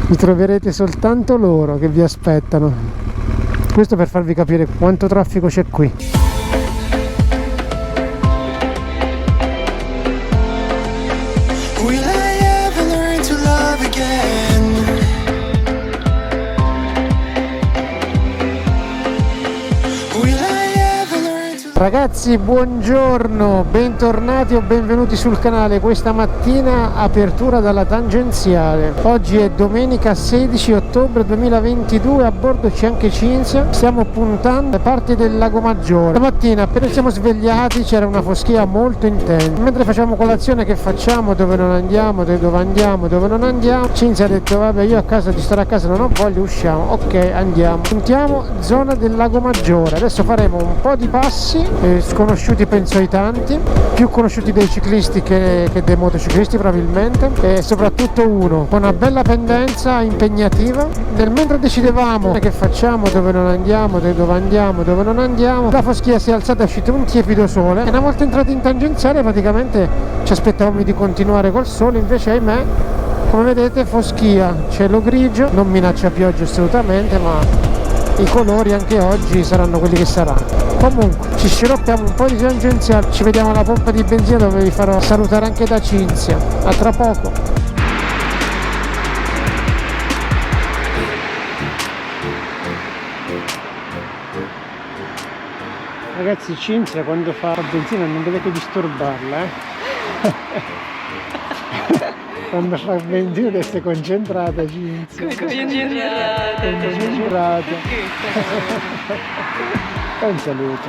Vi troverete soltanto loro che vi aspettano. Questo per farvi capire quanto traffico c'è qui. Will I ever learn to love again? Will I ever learn to... Ragazzi, buongiorno, bentornati o benvenuti sul canale. Questa mattina apertura dalla tangenziale. Oggi è domenica 16 ottobre 2022, a bordo c'è anche Cinzia. Stiamo puntando le parti del Lago Maggiore. Stamattina appena ci siamo svegliati c'era una foschia molto intensa. Mentre facciamo colazione, che facciamo? Dove non andiamo? Dove andiamo? Dove non andiamo? Cinzia ha detto vabbè, io a casa, di stare a casa non ho voglia, usciamo. Ok, andiamo. Puntiamo zona del Lago Maggiore. Adesso faremo un po' di passi, sconosciuti penso ai tanti, più conosciuti dei ciclisti che dei motociclisti probabilmente, e soprattutto uno con una bella pendenza impegnativa. Nel mentre decidevamo che facciamo, dove non andiamo, dove andiamo, dove non andiamo, la foschia si è alzata, è uscito un tiepido sole e una volta entrati in tangenziale praticamente ci aspettavamo di continuare col sole, invece ahimè, come vedete, foschia, cielo grigio, non minaccia pioggia assolutamente, ma i colori anche oggi saranno quelli che saranno. Comunque ci sciroppiamo un po' di tangenziale, ci vediamo alla pompa di benzina dove vi farò salutare anche da Cinzia. A tra poco. Ragazzi, Cinzia quando fa benzina non dovete disturbarla, quando fa benzina deve essere concentrata, Cinzia. Concentrata. Un saluto.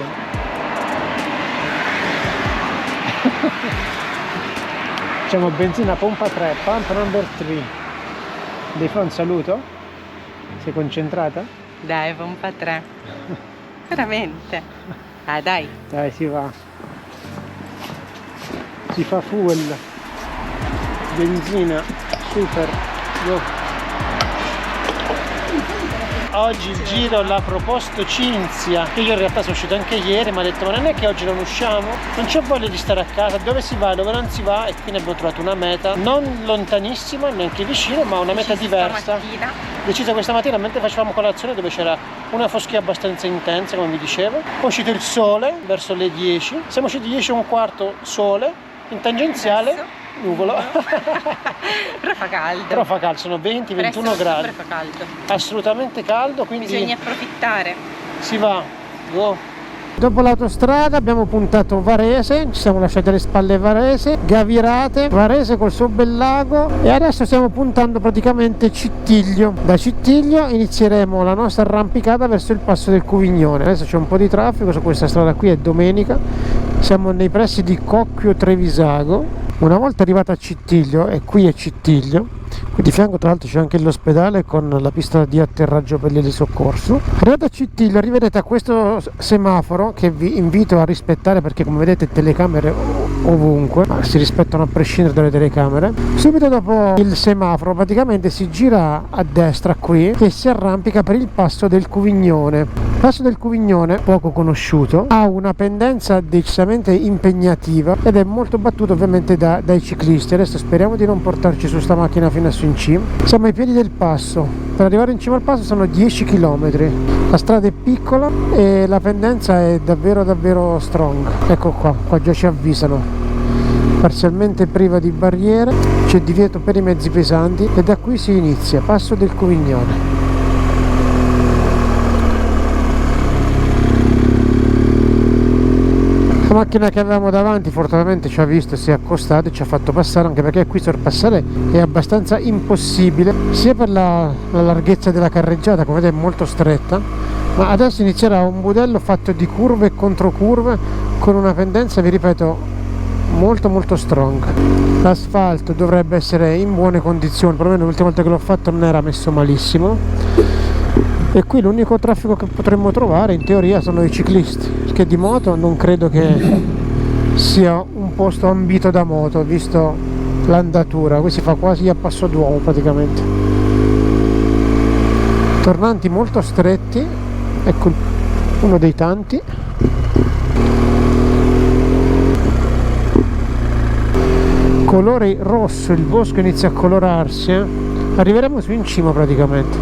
Facciamo benzina pompa 3, pump number 3. Devi fare un saluto? Sei concentrata? Dai, pompa 3. Veramente? Ah, dai. Dai, si va. Si fa fuel. Benzina, super. Go. Oggi il giro l'ha proposto Cinzia, che io in realtà sono uscito anche ieri, mi ha detto ma non è che oggi non usciamo? Non c'ho voglia di stare a casa, dove si va, dove non si va, e quindi abbiamo trovato una meta non lontanissima, neanche vicino, ma una meta diversa. Decisa questa mattina mentre facevamo colazione, dove c'era una foschia abbastanza intensa, come vi dicevo. Poi è uscito il sole verso le 10, siamo usciti 10 e un quarto sole, in tangenziale. Adesso? Nuvolo. Però fa caldo. Però fa caldo, sono 20-21 gradi. Fa caldo. Assolutamente caldo, quindi bisogna approfittare. Si va. Go. Dopo l'autostrada abbiamo puntato Varese, ci siamo lasciati alle spalle Varese, Gavirate, Varese col suo bel lago, e adesso stiamo puntando praticamente Cittiglio. Da Cittiglio inizieremo la nostra arrampicata verso il passo del Cuvignone. Adesso c'è un po' di traffico su questa strada qui, è domenica, siamo nei pressi di Cocchio Trevisago. Una volta arrivata a Cittiglio, e qui è Cittiglio, qui di fianco tra l'altro c'è anche l'ospedale con la pista di atterraggio per il soccorso. Arrivato a Cittiglio arriverete a questo semaforo che vi invito a rispettare, perché come vedete telecamere ovunque, ma si rispettano a prescindere dalle telecamere. Subito dopo il semaforo praticamente si gira a destra qui e si arrampica per il passo del Cuvignone. Il passo del Cuvignone, poco conosciuto, ha una pendenza decisamente impegnativa ed è molto battuto ovviamente dai ciclisti. Adesso speriamo di non portarci su sta macchina fino a su in cima. Siamo ai piedi del passo, per arrivare in cima al passo sono 10 km. La strada è piccola e la pendenza è davvero strong. Ecco qua già ci avvisano, parzialmente priva di barriere, c'è divieto per i mezzi pesanti e da qui si inizia passo del Cuvignone. La macchina che avevamo davanti fortunatamente ci ha visto, si è accostato e ci ha fatto passare, anche perché qui sorpassare è abbastanza impossibile, sia per la larghezza della carreggiata, come vedete è molto stretta, ma adesso inizierà un budello fatto di curve e controcurve con una pendenza, vi ripeto, molto strong. L'asfalto dovrebbe essere in buone condizioni, perlomeno l'ultima volta che l'ho fatto non era messo malissimo, e qui l'unico traffico che potremmo trovare in teoria sono i ciclisti, perché di moto non credo che sia un posto ambito da moto, visto l'andatura. Qui si fa quasi a passo d'uomo praticamente, tornanti molto stretti, ecco uno dei tanti. Colore rosso, il bosco inizia a colorarsi, arriveremo su in cima praticamente,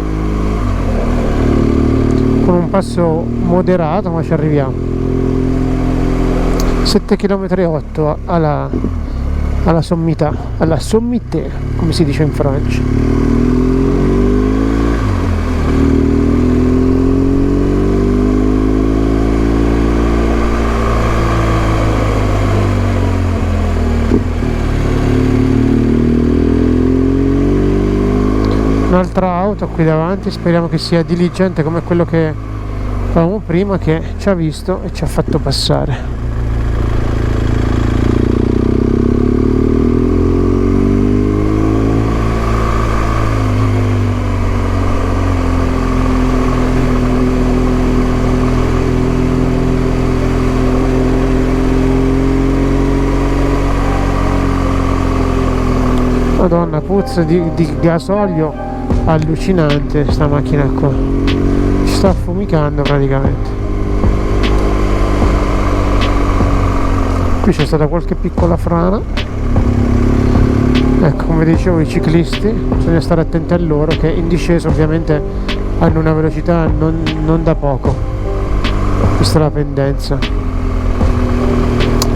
con un passo moderato, ma ci arriviamo. 7 km e 8 alla sommità, alla sommité, come si dice in Francia. Un'altra auto qui davanti, speriamo che sia diligente come quello che avevamo prima, che ci ha visto e ci ha fatto passare. Madonna, puzza di gasolio allucinante sta macchina qua, ci sta affumicando praticamente. Qui c'è stata qualche piccola frana, ecco, come dicevo, i ciclisti bisogna stare attenti a loro, che in discesa ovviamente hanno una velocità non da poco, vista la pendenza.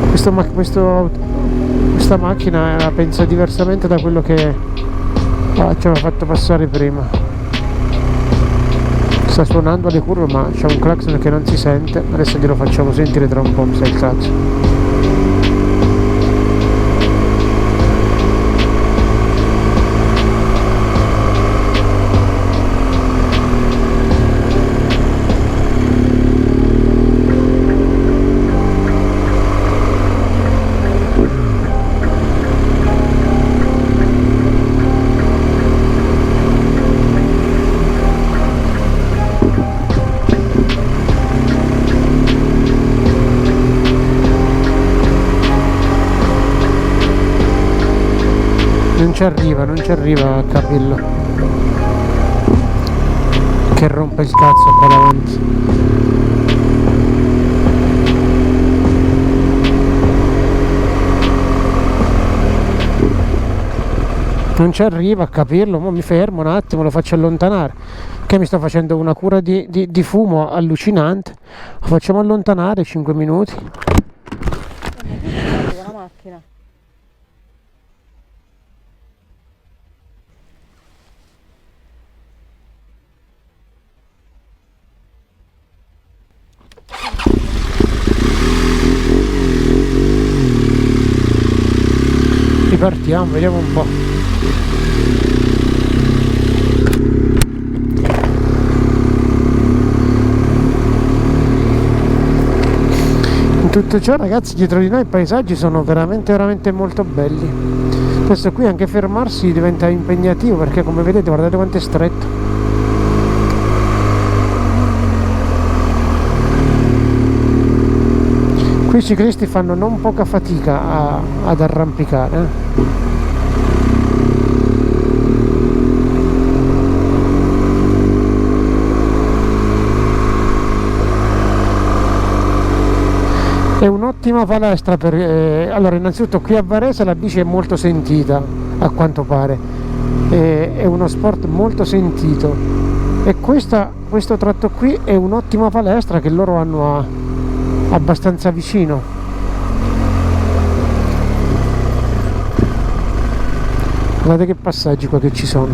Questa macchina la pensa diversamente da quello che ci aveva fatto passare prima. Sta suonando alle curve, ma c'è un clacson che non si sente. Adesso glielo facciamo sentire tra un po', mi sa il cazzo. Non ci arriva a capirlo, che rompe il cazzo qua davanti. Non ci arriva a capirlo, ma mi fermo un attimo, lo faccio allontanare, che mi sto facendo una cura di fumo allucinante. Lo facciamo allontanare 5 minuti. La macchina. Ripartiamo, vediamo un po'. In tutto ciò, ragazzi, dietro di noi i paesaggi sono veramente molto belli. Adesso qui anche fermarsi diventa impegnativo, perché come vedete, guardate quanto è stretto. Qui i ciclisti fanno non poca fatica ad arrampicare. È un'ottima palestra per... allora, innanzitutto qui a Varese la bici è molto sentita, a quanto pare. È uno sport molto sentito. E questo tratto qui è un'ottima palestra che loro hanno abbastanza vicino. Guardate che passaggi qua che ci sono.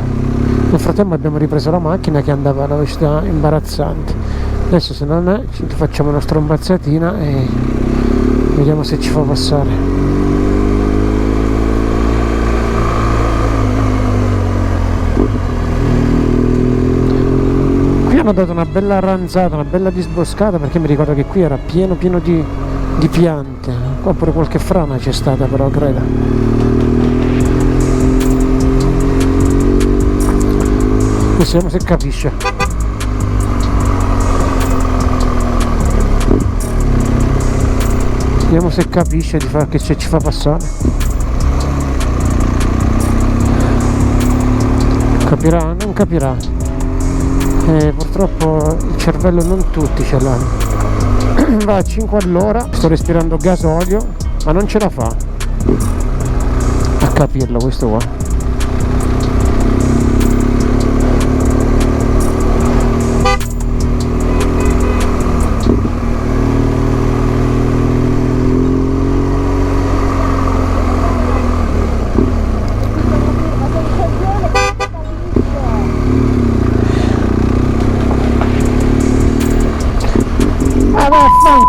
Nel frattempo abbiamo ripreso la macchina che andava a una velocità imbarazzante. Adesso, se non è, ci facciamo una strombazzatina e vediamo se ci fa passare. Qui hanno dato una bella ranzata, una bella disboscata, perché mi ricordo che qui era pieno di piante. Qua pure qualche frana c'è stata, però, credo. Vediamo se capisce. Vediamo se capisce di fare, che ci fa passare. Capirà? Non capirà. Purtroppo il cervello non tutti ce l'hanno. Va a 5 all'ora, sto respirando gasolio, ma non ce la fa a capirlo questo qua.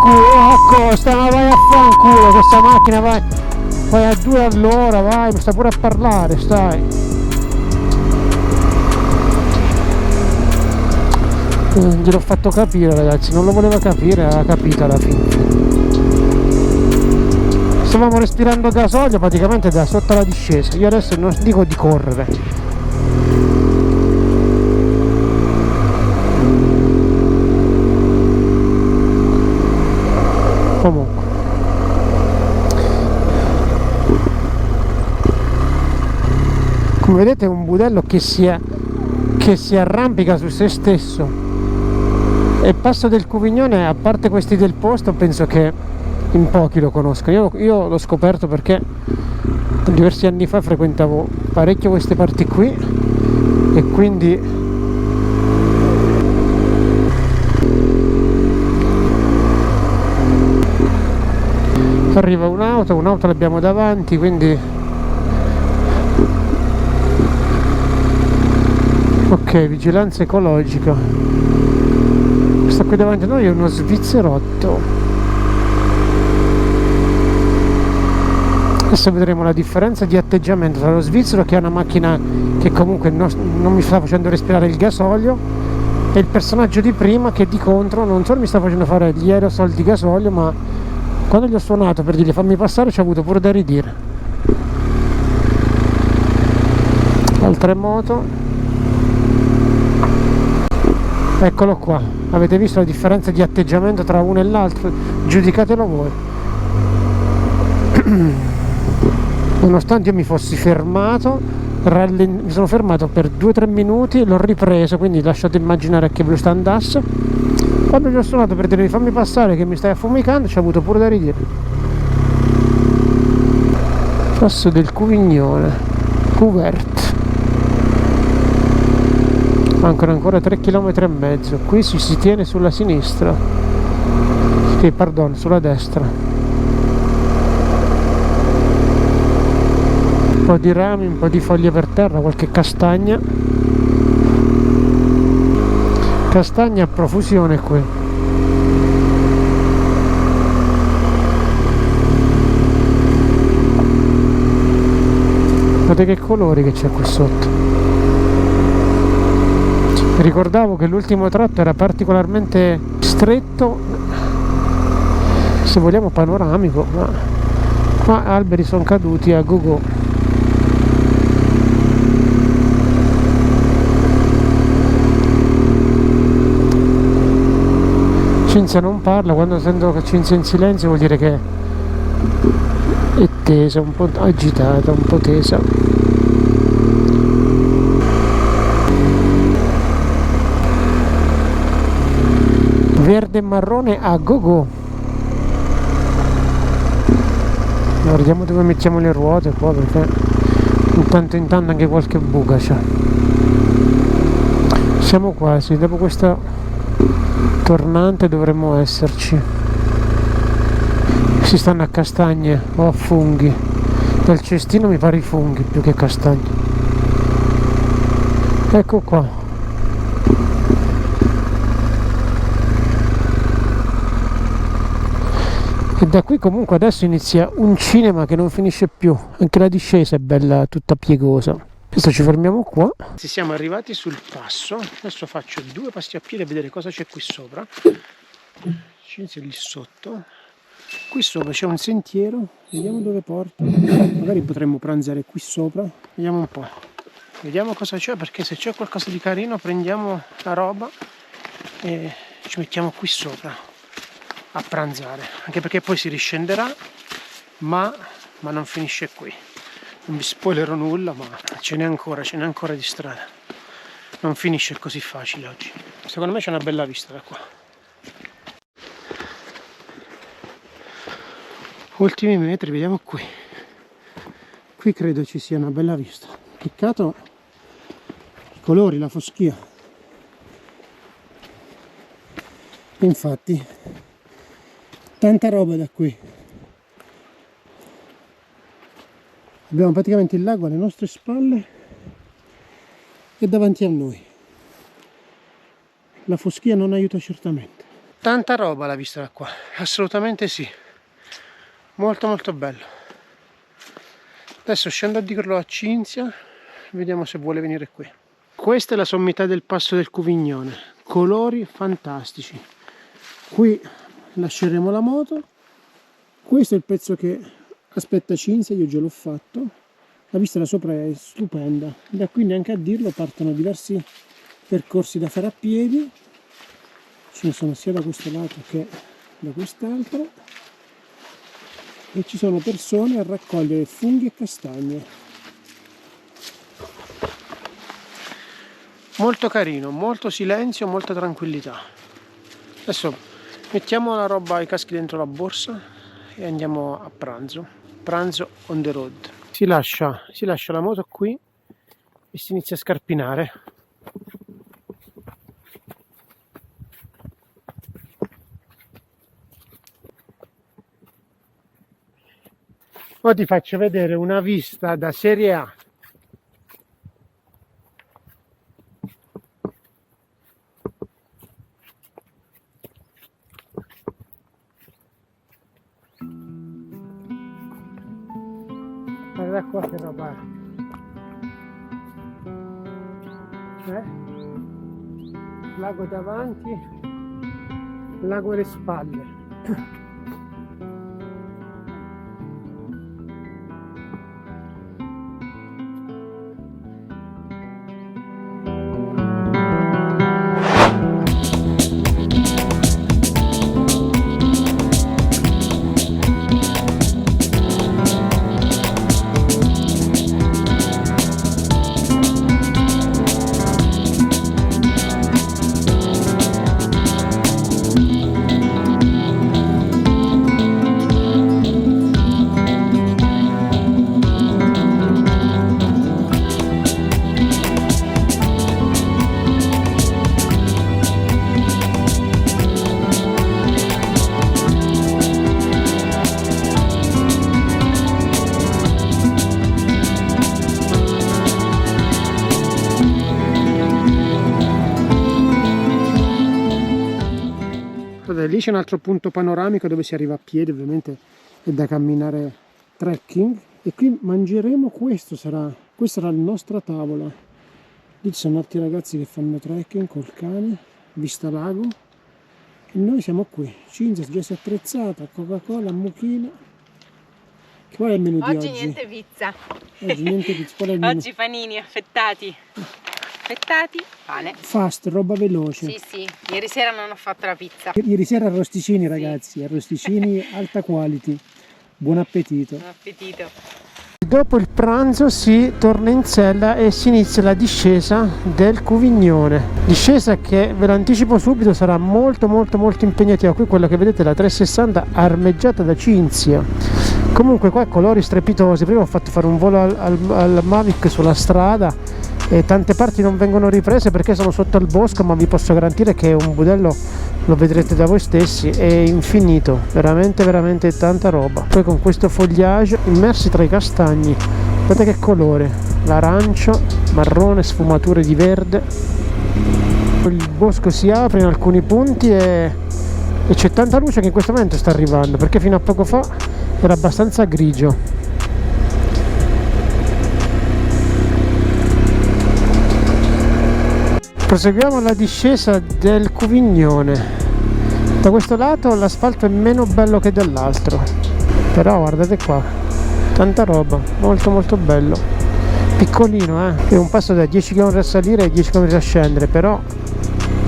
vaffanculo, Costa, ma vai a fanculo, questa macchina vai a 2 all'ora, vai, mi sta pure a parlare, stai. Gliel'ho fatto capire, ragazzi, non lo voleva capire, ha capito alla fine. Stavamo respirando gasolio praticamente da sotto la discesa. Io adesso non dico di correre. Comunque, come vedete è un budello che si arrampica su se stesso. E il passo del Cuvignone, a parte questi del posto, penso che in pochi lo conoscono. Io l'ho scoperto perché diversi anni fa frequentavo parecchio queste parti qui e quindi arriva un'auto l'abbiamo davanti, quindi ok, vigilanza ecologica. Questo qui davanti a noi è uno svizzerotto. Adesso vedremo la differenza di atteggiamento tra lo svizzero, che ha una macchina che comunque non mi sta facendo respirare il gasolio, e il personaggio di prima che di contro non solo mi sta facendo fare gli aerosol di gasolio, ma quando gli ho suonato per dirgli fammi passare ci ha avuto pure da ridire. Altre moto. Eccolo qua, avete visto la differenza di atteggiamento tra uno e l'altro? Giudicatelo voi. Nonostante io mi fossi fermato, mi sono fermato per 2-3 minuti, l'ho ripreso, quindi lasciate immaginare a che velocità andasse. Quando gli ho suonato per dirgli fammi passare che mi stai affumicando, ci ha avuto pure da ridire. Passo del Cuvignone, Cuvert. Mancano ancora 3,5 km. Qui si tiene sulla sinistra, pardon, sulla destra. Un po' di rami, un po' di foglie per terra, qualche castagna a profusione qui. Guardate che colori che c'è qui sotto. Ricordavo che l'ultimo tratto era particolarmente stretto, se vogliamo panoramico, ma qua alberi sono caduti a go-go. Cinzia non parla, quando sento che Cinzia è in silenzio vuol dire che è tesa, un po' agitata, un po' tesa. Verde e marrone a go-go. Guardiamo dove mettiamo le ruote qua, perché intanto anche qualche buca c'è. Siamo quasi, dopo questa tornante dovremmo esserci. Si stanno a castagne o a funghi. Dal cestino mi pare i funghi più che castagne. Ecco qua. E da qui comunque adesso inizia un cinema che non finisce più, anche la discesa è bella, tutta piegosa. Adesso ci fermiamo qua. Siamo arrivati sul passo, adesso faccio 2 passi a piedi a vedere cosa c'è qui sopra. Cinzia lì sotto, qui sopra c'è un sentiero, vediamo dove porta, magari potremmo pranzare qui sopra, vediamo un po', vediamo cosa c'è, perché se c'è qualcosa di carino prendiamo la roba e ci mettiamo qui sopra a pranzare, anche perché poi si riscenderà, ma non finisce qui. Non vi spoilerò nulla, ma ce n'è ancora di strada, non finisce così facile oggi. Secondo me c'è una bella vista da qua. Ultimi metri, vediamo qui credo ci sia una bella vista. Peccato i colori, la foschia, infatti tanta roba da qui. Abbiamo praticamente il lago alle nostre spalle e davanti a noi. La foschia non aiuta certamente. Tanta roba la vista da qua, assolutamente sì, molto molto bello. Adesso scendo a dirlo a Cinzia, vediamo se vuole venire qui. Questa è la sommità del passo del Cuvignone, colori fantastici. Qui lasceremo la moto, questo è il pezzo che aspetta Cinzia, io già l'ho fatto. La vista da sopra è stupenda, da qui neanche a dirlo partono diversi percorsi da fare a piedi, ce ne sono sia da questo lato che da quest'altro, e ci sono persone a raccogliere funghi e castagne. Molto carino, molto silenzio, molta tranquillità. Adesso mettiamo la roba, i caschi dentro la borsa e andiamo a pranzo. Pranzo on the road. Si lascia la moto qui e si inizia a scarpinare. Ora ti faccio vedere una vista da Serie A. Guarda qua che roba è. Lago davanti, lago alle spalle. Lì c'è un altro punto panoramico dove si arriva a piedi, ovviamente è da camminare trekking, e qui mangeremo, questa sarà la nostra tavola. Lì ci sono altri ragazzi che fanno trekking col cane, vista lago, e noi siamo qui. Cinzia già si è attrezzata, Coca-Cola, mucchina. Qual è il menù di oggi? Niente pizza. Oggi niente pizza. Qual è il menù? Oggi panini affettati. Affettati, pane. Fast, roba veloce. Sì, sì, ieri sera non ho fatto la pizza. Ieri sera arrosticini, ragazzi, arrosticini alta quality. Buon appetito. Buon appetito. Dopo il pranzo si torna in sella e si inizia la discesa del Cuvignone. Discesa che, ve l'anticipo subito, sarà molto impegnativa. Qui quella che vedete, la 360 armeggiata da Cinzia. Comunque qua colori strepitosi. Prima ho fatto fare un volo al Mavic sulla strada e tante parti non vengono riprese perché sono sotto al bosco, ma vi posso garantire che un budello, lo vedrete da voi stessi, è infinito, veramente tanta roba. Poi con questo foliage immersi tra i castagni, guardate che colore, l'arancio, marrone, sfumature di verde. Il bosco si apre in alcuni punti e c'è tanta luce che in questo momento sta arrivando, perché fino a poco fa era abbastanza grigio. Proseguiamo la discesa del Cuvignone. Da questo lato l'asfalto è meno bello che dall'altro, però guardate qua, tanta roba, molto bello. Piccolino, è un passo da 10 km a salire e 10 km a scendere, però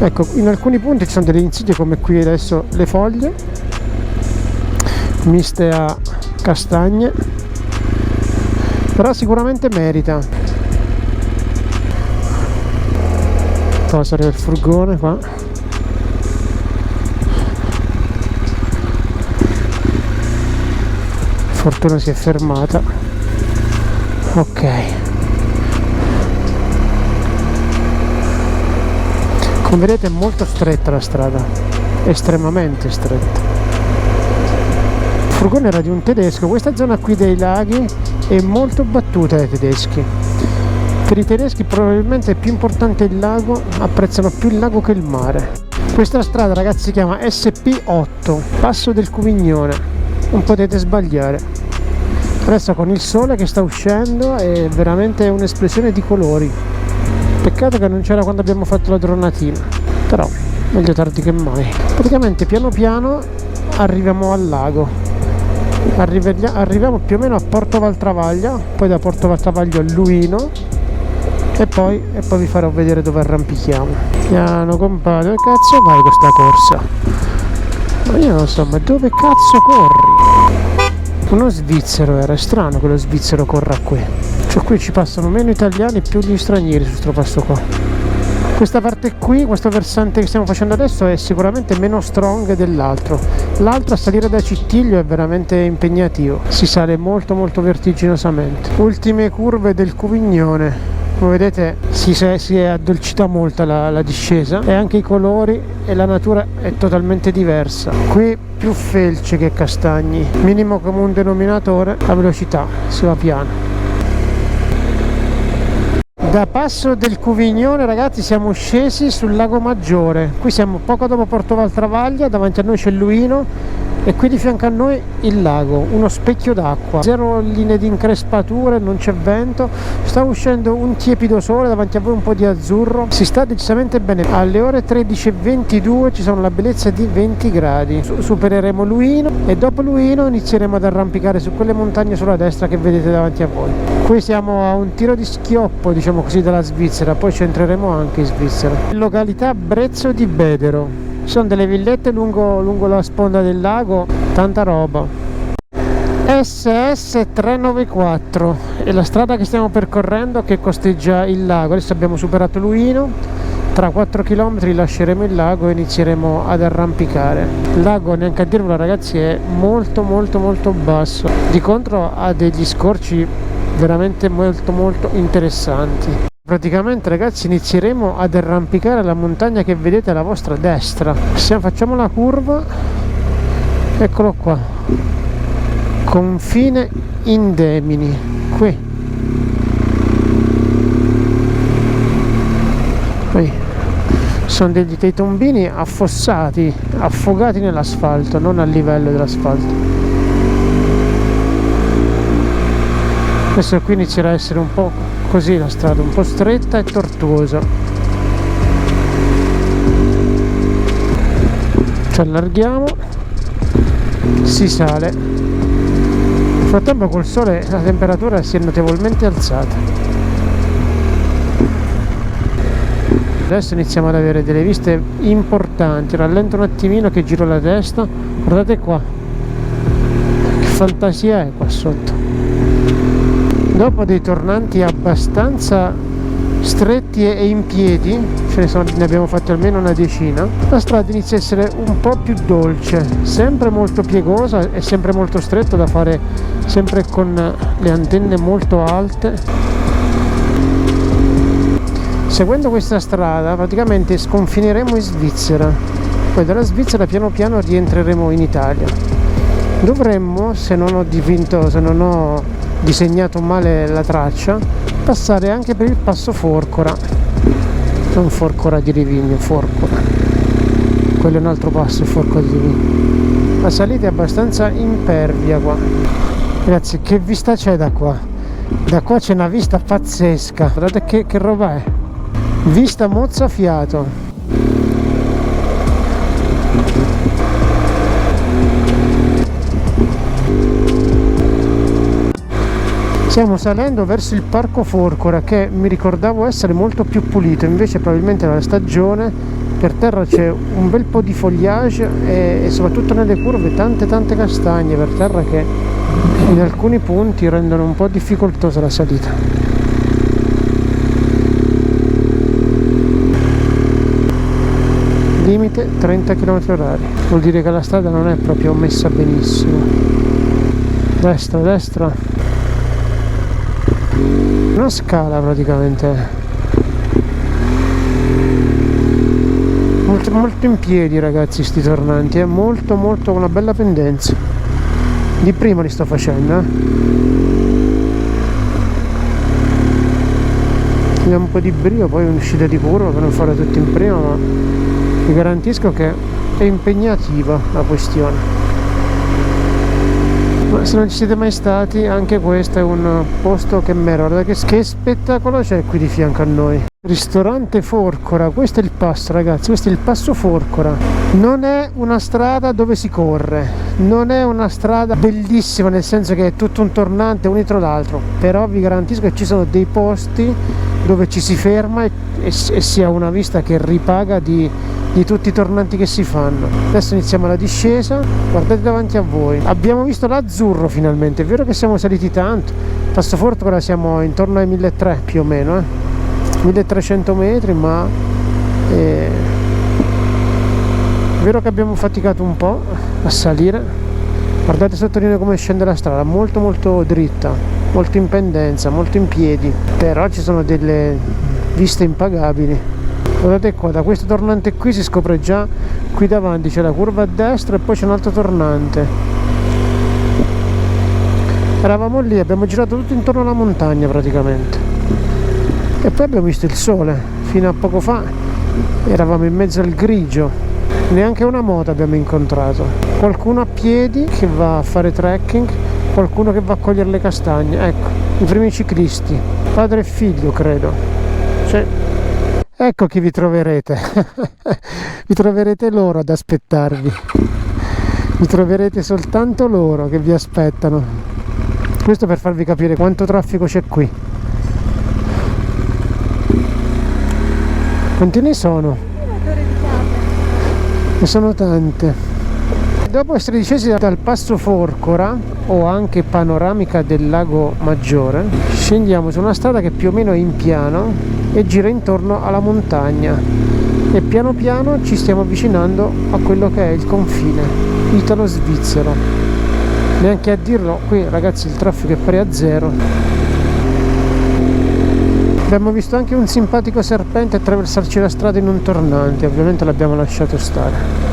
ecco, in alcuni punti ci sono delle insidie come qui adesso, le foglie miste a castagne, però sicuramente merita. Cosa arriva il furgone qua. Fortuna si è fermata. Ok. Come vedete è molto stretta la strada, estremamente stretta. Il furgone era di un tedesco. Questa zona qui dei laghi è molto battuta dai tedeschi. Per i tedeschi probabilmente è più importante il lago, apprezzano più il lago che il mare. Questa strada, ragazzi, si chiama SP8, Passo del Cuvignone, non potete sbagliare. Adesso con il sole che sta uscendo è veramente un'esplosione di colori. Peccato che non c'era quando abbiamo fatto la dronatina, però meglio tardi che mai. Praticamente piano piano arriviamo al lago, arriviamo più o meno a Porto Valtravaglia, poi da Porto Valtravaglia a Luino e poi vi farò vedere dove arrampichiamo. Piano compadre, dove cazzo vai con sta corsa? Ma io non so, ma dove cazzo corri? Uno svizzero era, è strano che lo svizzero corra qui. Cioè qui ci passano meno italiani e più gli stranieri su sto passo qua. Questa parte qui, questo versante che stiamo facendo adesso è sicuramente meno strong dell'altro. L'altro a salire da Cittiglio è veramente impegnativo, si sale molto molto vertiginosamente. Ultime curve del Cuvignone. Come vedete si è addolcita molto la discesa e anche i colori e la natura è totalmente diversa. Qui più felce che castagni, minimo comune denominatore, la velocità si va piano. Da Passo del Cuvignone, ragazzi, siamo scesi sul Lago Maggiore. Qui siamo poco dopo Porto Valtravaglia, davanti a noi c'è Luino e qui di fianco a noi il lago, uno specchio d'acqua, zero linee di increspature, non c'è vento, sta uscendo un tiepido sole, davanti a voi un po' di azzurro, si sta decisamente bene. Alle ore 13:22 ci sono la bellezza di 20 gradi, supereremo Luino e dopo Luino inizieremo ad arrampicare su quelle montagne sulla destra che vedete davanti a voi. Qui siamo a un tiro di schioppo, diciamo così, dalla Svizzera, poi ci entreremo anche in Svizzera. Località Brezzo di Bedero. Ci sono delle villette lungo la sponda del lago, tanta roba. SS 394 è la strada che stiamo percorrendo che costeggia il lago. Adesso abbiamo superato Luino, tra 4 km lasceremo il lago e inizieremo ad arrampicare. Il lago, neanche a dirvelo ragazzi, è molto molto molto basso, di contro ha degli scorci veramente molto molto interessanti. Praticamente ragazzi inizieremo ad arrampicare la montagna che vedete alla vostra destra. Facciamo la curva, eccolo qua, Confine Indemini, qui sono dei tombini affossati, affogati nell'asfalto, non a livello dell'asfalto. Adesso qui inizierà a essere un po' così la strada, un po' stretta e tortuosa. Ci allarghiamo, si sale. Nel frattempo col sole la temperatura si è notevolmente alzata. Adesso iniziamo ad avere delle viste importanti. Rallento un attimino che giro la testa. Guardate qua, che fantasia è qua sotto. Dopo dei tornanti abbastanza stretti e in piedi, ne abbiamo fatti almeno una decina, la strada inizia a essere un po' più dolce, sempre molto piegosa e sempre molto stretta da fare, sempre con le antenne molto alte. Seguendo questa strada praticamente sconfineremo in Svizzera, poi dalla Svizzera piano piano rientreremo in Italia. Dovremmo, se non ho disegnato male la traccia, passare anche per il passo Forcora, non Forcora di Rivigno, Forcora, quello è un altro passo, Forcora di Rivigno. La salita è abbastanza impervia qua, ragazzi. Che vista c'è da qua? Da qua c'è una vista pazzesca, guardate che roba è, vista mozzafiato. Stiamo salendo verso il parco Forcora, che mi ricordavo essere molto più pulito, invece probabilmente la stagione. Per terra c'è un bel po' di foliage e soprattutto nelle curve tante castagne per terra che in alcuni punti rendono un po' difficoltosa la salita. Limite 30 km/h, vuol dire che la strada non è proprio messa benissimo. Destra, una scala praticamente, molto in piedi ragazzi sti tornanti, è molto una bella pendenza. Di prima li sto facendo, Vediamo un po' di brio, poi un'uscita di curva per non fare tutto in prima, ma Vi garantisco che è impegnativa la questione. Ma se non ci siete mai stati, anche questo è un posto che merita. Che spettacolo c'è qui di fianco a noi. Ristorante Forcora, questo è il passo, ragazzi, questo è il passo Forcora. Non è una strada dove si corre, non è una strada bellissima nel senso che è tutto un tornante uno dietro l'altro, però vi garantisco che ci sono dei posti dove ci si ferma e si ha una vista che ripaga di tutti i tornanti che si fanno. Adesso iniziamo la discesa, guardate davanti a voi. Abbiamo visto l'azzurro finalmente, è vero che siamo saliti tanto, passo Forcora siamo intorno ai 1300 più o meno, 1300 metri, ma è vero che abbiamo faticato un po' a salire. Guardate sottolineo come scende la strada, molto molto dritta, molto in pendenza, molto in piedi, però ci sono delle viste impagabili. Guardate qua, da questo tornante qui si scopre già, qui davanti c'è la curva a destra e poi c'è un altro tornante. Eravamo lì, abbiamo girato tutto intorno alla montagna praticamente e poi abbiamo visto il sole. Fino a poco fa eravamo in mezzo al grigio, neanche una moto abbiamo incontrato, qualcuno a piedi che va a fare trekking, qualcuno che va a cogliere le castagne. Ecco, i primi ciclisti, padre e figlio credo. Ecco chi vi troverete. Vi troverete loro ad aspettarvi, vi troverete soltanto loro che vi aspettano. Questo per farvi capire quanto traffico c'è qui. Quanti ne sono? Ne sono tante. Dopo essere discesi dal passo Forcora o anche panoramica del lago Maggiore, scendiamo su una strada che più o meno è in piano e gira intorno alla montagna e piano piano ci stiamo avvicinando a quello che è il confine italo-svizzero. Neanche a dirlo, qui ragazzi il traffico è pari a zero. Abbiamo visto anche un simpatico serpente attraversarci la strada in un tornante, ovviamente l'abbiamo lasciato stare.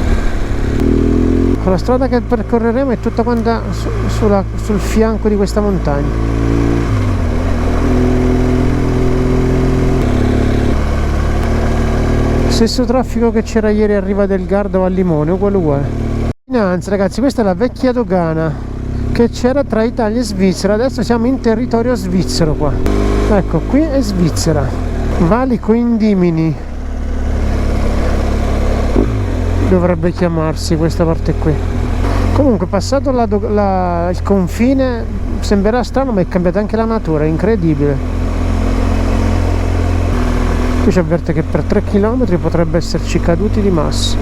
La strada che percorreremo è tutta quanta sul fianco di questa montagna. Stesso traffico che c'era ieri a Riva del Garda o a Limone, uguale. Anzi ragazzi, questa è la vecchia dogana che c'era tra Italia e Svizzera. Adesso siamo in territorio svizzero qua. Ecco, qui è Svizzera. Valico Indimini dovrebbe chiamarsi questa parte qui. Comunque passato il confine sembrerà strano, ma è cambiata anche la natura, è incredibile. Qui ci avverte che per 3 km potrebbe esserci caduti di massa.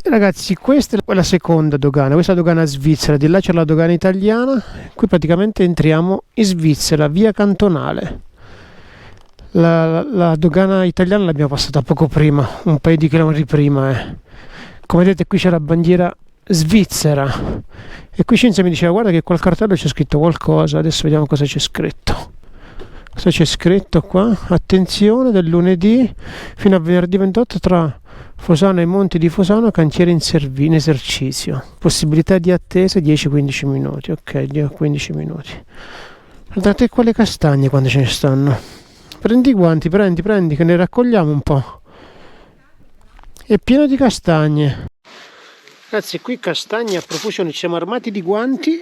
E ragazzi, questa è la seconda dogana, questa è la dogana svizzera, di là c'è la dogana italiana. Qui praticamente entriamo in Svizzera, via cantonale. La dogana italiana l'abbiamo passata poco prima, un paio di chilometri prima. Come vedete qui c'è la bandiera svizzera e qui Cinzia mi diceva guarda che quel cartello c'è scritto qualcosa, adesso vediamo cosa c'è scritto. Cosa c'è scritto qua? Attenzione, del lunedì fino a venerdì 28 tra Fosano e Monti di Fosano, cantiere in esercizio. Possibilità di attesa 10-15 minuti. Ok, 15 minuti. Guardate qua le castagne quando ce ne stanno. Prendi i guanti, prendi, che ne raccogliamo un po'. È pieno di castagne. Ragazzi, qui castagne a profusione, ci siamo armati di guanti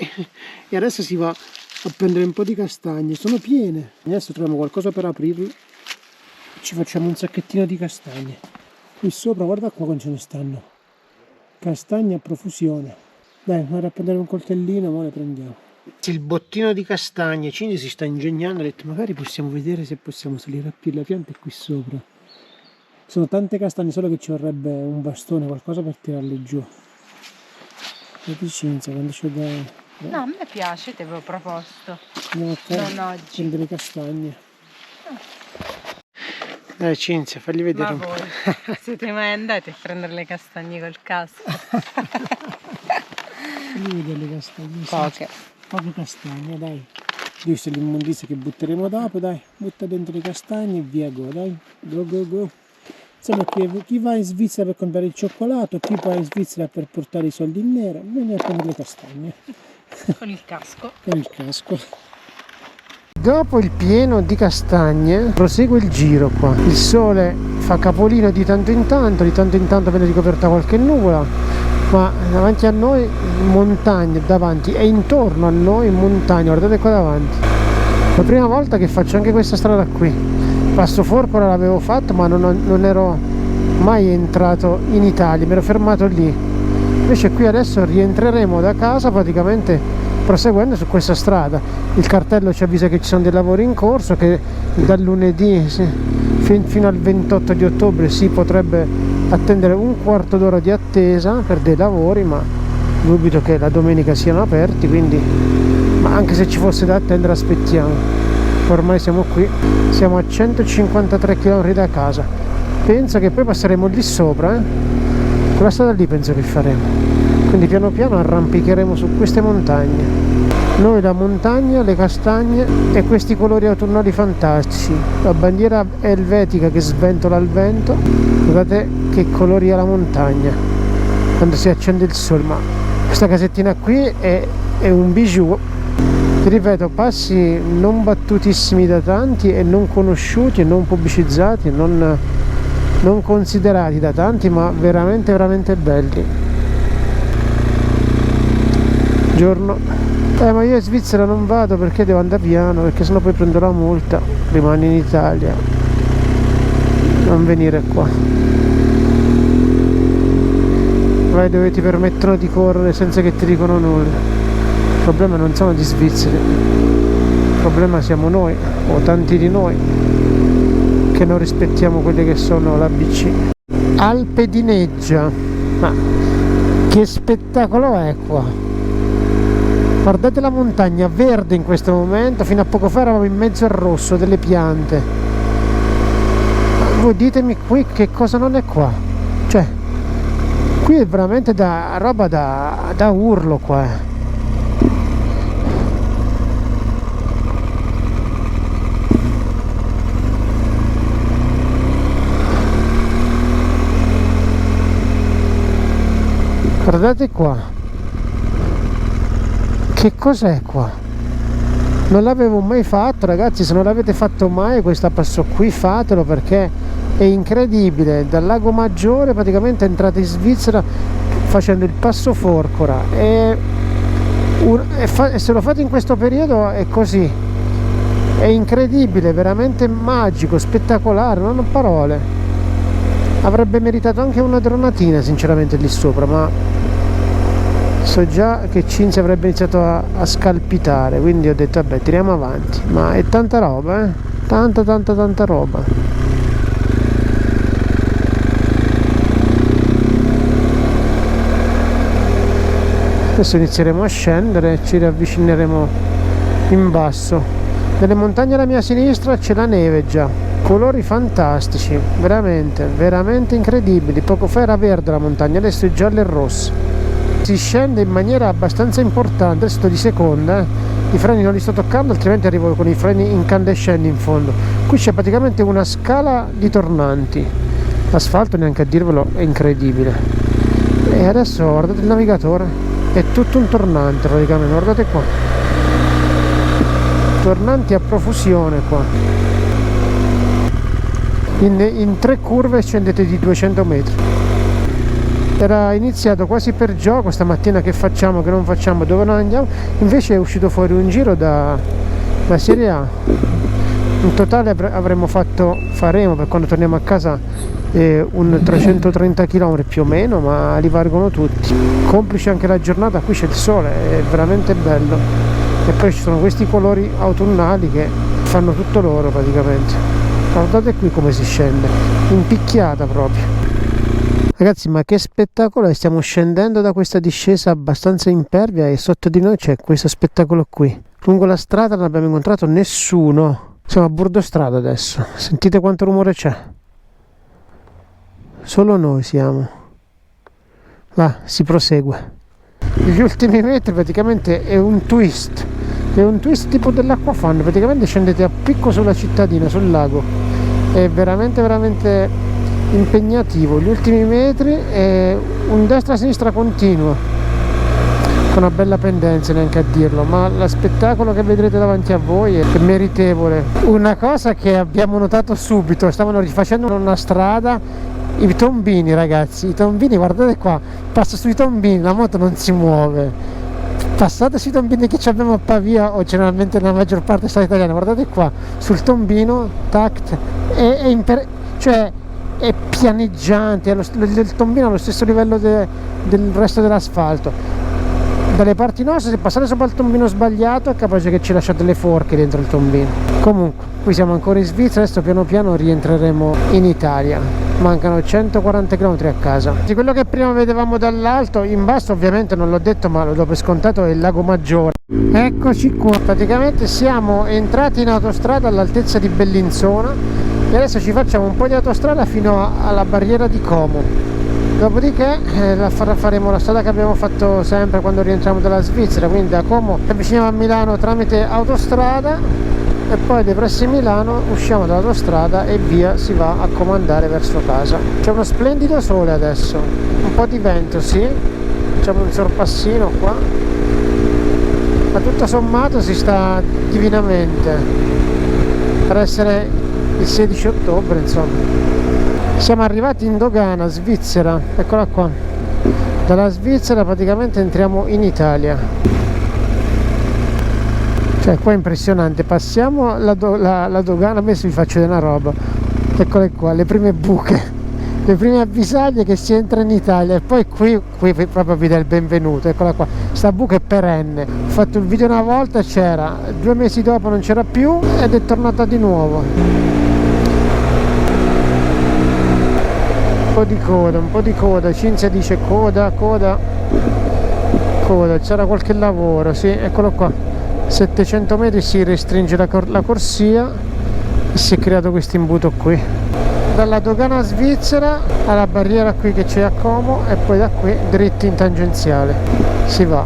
e adesso si va a prendere un po' di castagne, sono piene. Adesso troviamo qualcosa per aprirle, ci facciamo un sacchettino di castagne. Qui sopra, guarda qua quanto ce ne stanno, castagne a profusione. Dai, vado a prendere un coltellino, ora le prendiamo. Il bottino di castagne, Cindy si sta ingegnando, ha detto magari possiamo vedere se possiamo salire a più la pianta qui sopra. Sono tante castagne, solo che ci vorrebbe un bastone, qualcosa per tirarle giù. Efficienza, quando c'è da... No, a me piace, ti avevo proposto. No, non oggi. Prendere le castagne. Cinzia, fagli vedere. Ma voi siete mai andati a prendere le castagne col casco? Fagli vedere le castagne. Poche castagne, dai. Visto l'immondizia che butteremo dopo, dai. Butta dentro le castagne e via, go, dai. Go. Insomma, chi va in Svizzera per comprare il cioccolato, chi va in Svizzera per portare i soldi in nero, vieni a prendere le castagne. Con il casco. Con il casco. Dopo il pieno di castagne prosegue il giro qua. Il sole fa capolino di tanto in tanto viene ricoperta qualche nuvola, ma davanti a noi montagne davanti e intorno a noi montagne. Guardate qua davanti. La prima volta che faccio anche questa strada qui. Passo Forcora l'avevo fatto, ma non ero mai entrato in Italia, mi ero fermato lì. Invece qui adesso rientreremo da casa praticamente proseguendo su questa strada. Il cartello ci avvisa che ci sono dei lavori in corso, che dal lunedì fino al 28 di ottobre si potrebbe attendere un quarto d'ora di attesa per dei lavori, ma dubito che la domenica siano aperti, quindi ma anche se ci fosse da attendere aspettiamo. Ormai siamo qui, siamo a 153 km da casa. Penso che poi passeremo lì sopra, quella strada lì penso che faremo, quindi piano piano arrampicheremo su queste montagne. Noi la montagna, le castagne e questi colori autunnali fantastici, la bandiera elvetica che sventola al vento. Guardate che colori ha la montagna quando si accende il sole, ma questa casettina qui è un bijou. Ti ripeto, passi non battutissimi da tanti e non conosciuti e non pubblicizzati, non considerati da tanti, ma veramente veramente belli. Giorno. Ma io in Svizzera non vado perché devo andare piano, perché sennò poi prendo la multa. Rimani in Italia, non venire qua. Vai dove ti permettono di correre senza che ti dicono nulla. Il problema non sono gli svizzeri, il problema siamo noi, o tanti di noi, che non rispettiamo quelle che sono l'ABC. Alpe di Neggia, ma che spettacolo è qua! Guardate la montagna verde in questo momento, fino a poco fa eravamo in mezzo al rosso delle piante. Ma voi ditemi qui che cosa non è qua, cioè qui è veramente roba da urlo qua. Guardate qua, che cos'è qua? Non l'avevo mai fatto, ragazzi. Se non l'avete fatto mai questo passo qui, fatelo, perché è incredibile. Dal Lago Maggiore praticamente entrate in Svizzera facendo il passo Forcora e se lo fate in questo periodo è così, è incredibile, veramente magico, spettacolare, non ho parole. Avrebbe meritato anche una dronatina sinceramente lì sopra, ma so già che Cinzia avrebbe iniziato a scalpitare, quindi ho detto vabbè, tiriamo avanti. Ma è tanta roba, tanta roba. Adesso inizieremo a scendere e ci riavvicineremo in basso. Nelle montagne alla mia sinistra c'è la neve già, colori fantastici, veramente veramente incredibili. Poco fa era verde la montagna, adesso è gialla e rossa. Si scende in maniera abbastanza importante, adesso sto di seconda, i freni non li sto toccando, altrimenti arrivo con i freni incandescenti in fondo. Qui c'è praticamente una scala di tornanti, l'asfalto neanche a dirvelo è incredibile. E adesso guardate il navigatore, è tutto un tornante praticamente, guardate qua, tornanti a profusione qua. In 3 curve scendete di 200 metri. Era iniziato quasi per gioco stamattina, che facciamo, che non facciamo, dove non andiamo, invece è uscito fuori un giro da Serie A. In totale faremo per quando torniamo a casa un 330 km più o meno, ma li valgono tutti. Complice anche la giornata, qui c'è il sole, è veramente bello, e poi ci sono questi colori autunnali che fanno tutto loro praticamente. Guardate qui come si scende, in picchiata proprio. Ragazzi, ma che spettacolo è! Stiamo scendendo da questa discesa abbastanza impervia e sotto di noi c'è questo spettacolo qui. Lungo la strada non abbiamo incontrato nessuno. Siamo a bordo strada adesso. Sentite quanto rumore c'è. Solo noi siamo. Va, si prosegue. Gli ultimi metri praticamente è un twist. È un twist tipo dell'acquafan. Praticamente scendete a picco sulla cittadina, sul lago. È veramente veramente impegnativo. Gli ultimi metri è un destra-sinistra continuo. con una bella pendenza, neanche a dirlo, ma lo spettacolo che vedrete davanti a voi è meritevole. Una cosa che abbiamo notato subito: stavano rifacendo una strada, i tombini, ragazzi, i tombini, guardate qua, passa sui tombini, la moto non si muove. Passate sui tombini che abbiamo a Pavia, o generalmente nella maggior parte strada italiana, guardate qua, sul tombino, tact, cioè è pianeggiante, il tombino allo stesso livello del resto dell'asfalto. Dalle parti nostre, se passate sopra il tombino sbagliato, è capace che ci lasciate delle forche dentro il tombino. Comunque, qui siamo ancora in Svizzera, adesso piano piano rientreremo in Italia. Mancano 140 km a casa. Di quello che prima vedevamo dall'alto, in basso ovviamente non l'ho detto, ma lo do per scontato, è il Lago Maggiore. Eccoci qua, praticamente siamo entrati in autostrada all'altezza di Bellinzona e adesso ci facciamo un po' di autostrada fino alla barriera di Como. Dopodiché faremo la strada che abbiamo fatto sempre quando rientriamo dalla Svizzera, quindi da Como ci avviciniamo a Milano tramite autostrada e poi depressi Milano usciamo dall'autostrada e via si va a comandare verso casa. C'è uno splendido sole adesso, un po' di vento, sì, facciamo un sorpassino qua, ma tutto sommato si sta divinamente per essere il 16 ottobre, insomma. Siamo arrivati in dogana, Svizzera, eccola qua. Dalla Svizzera praticamente entriamo in Italia. Cioè qua è impressionante, passiamo la dogana, adesso vi faccio vedere una roba. Eccole qua, le prime buche, le prime avvisaglie che si entra in Italia. E poi qui proprio vi dà il benvenuto, eccola qua. Sta buca è perenne. Ho fatto il video una volta, c'era, 2 mesi dopo non c'era più ed è tornata di nuovo. Un po' di coda, Cinzia dice coda, c'era qualche lavoro, sì, eccolo qua, 700 metri si restringe la corsia e si è creato questo imbuto qui. Dalla dogana svizzera alla barriera qui che c'è a Como e poi da qui dritti in tangenziale, si va.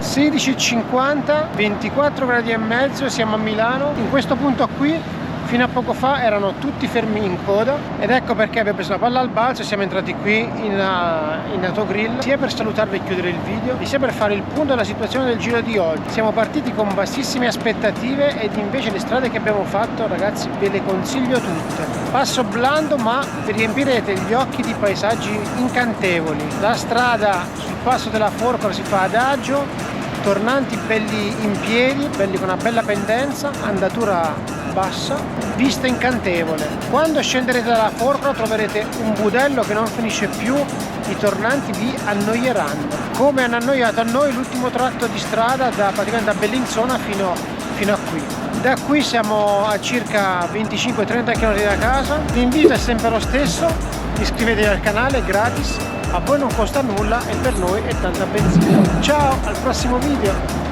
16,50, 24 gradi e mezzo, siamo a Milano, in questo punto qui. Fino a poco fa erano tutti fermi in coda ed ecco perché abbiamo preso la palla al balzo e siamo entrati qui in autogrill, sia per salutarvi e chiudere il video, sia per fare il punto della situazione del giro di oggi. Siamo partiti con bassissime aspettative ed invece le strade che abbiamo fatto, ragazzi, ve le consiglio tutte. Passo blando, ma vi riempirete gli occhi di paesaggi incantevoli. La strada sul passo della Forcora si fa adagio, tornanti belli in piedi, belli con una bella pendenza, andatura bassa, vista incantevole. Quando scenderete dalla Forcora troverete un budello che non finisce più, i tornanti vi annoieranno, come hanno annoiato a noi l'ultimo tratto di strada praticamente da Bellinzona fino a qui. Da qui siamo a circa 25-30 km da casa. L'invito è sempre lo stesso: iscrivetevi al canale, gratis, a voi non costa nulla e per noi è tanta benzina. Ciao, al prossimo video!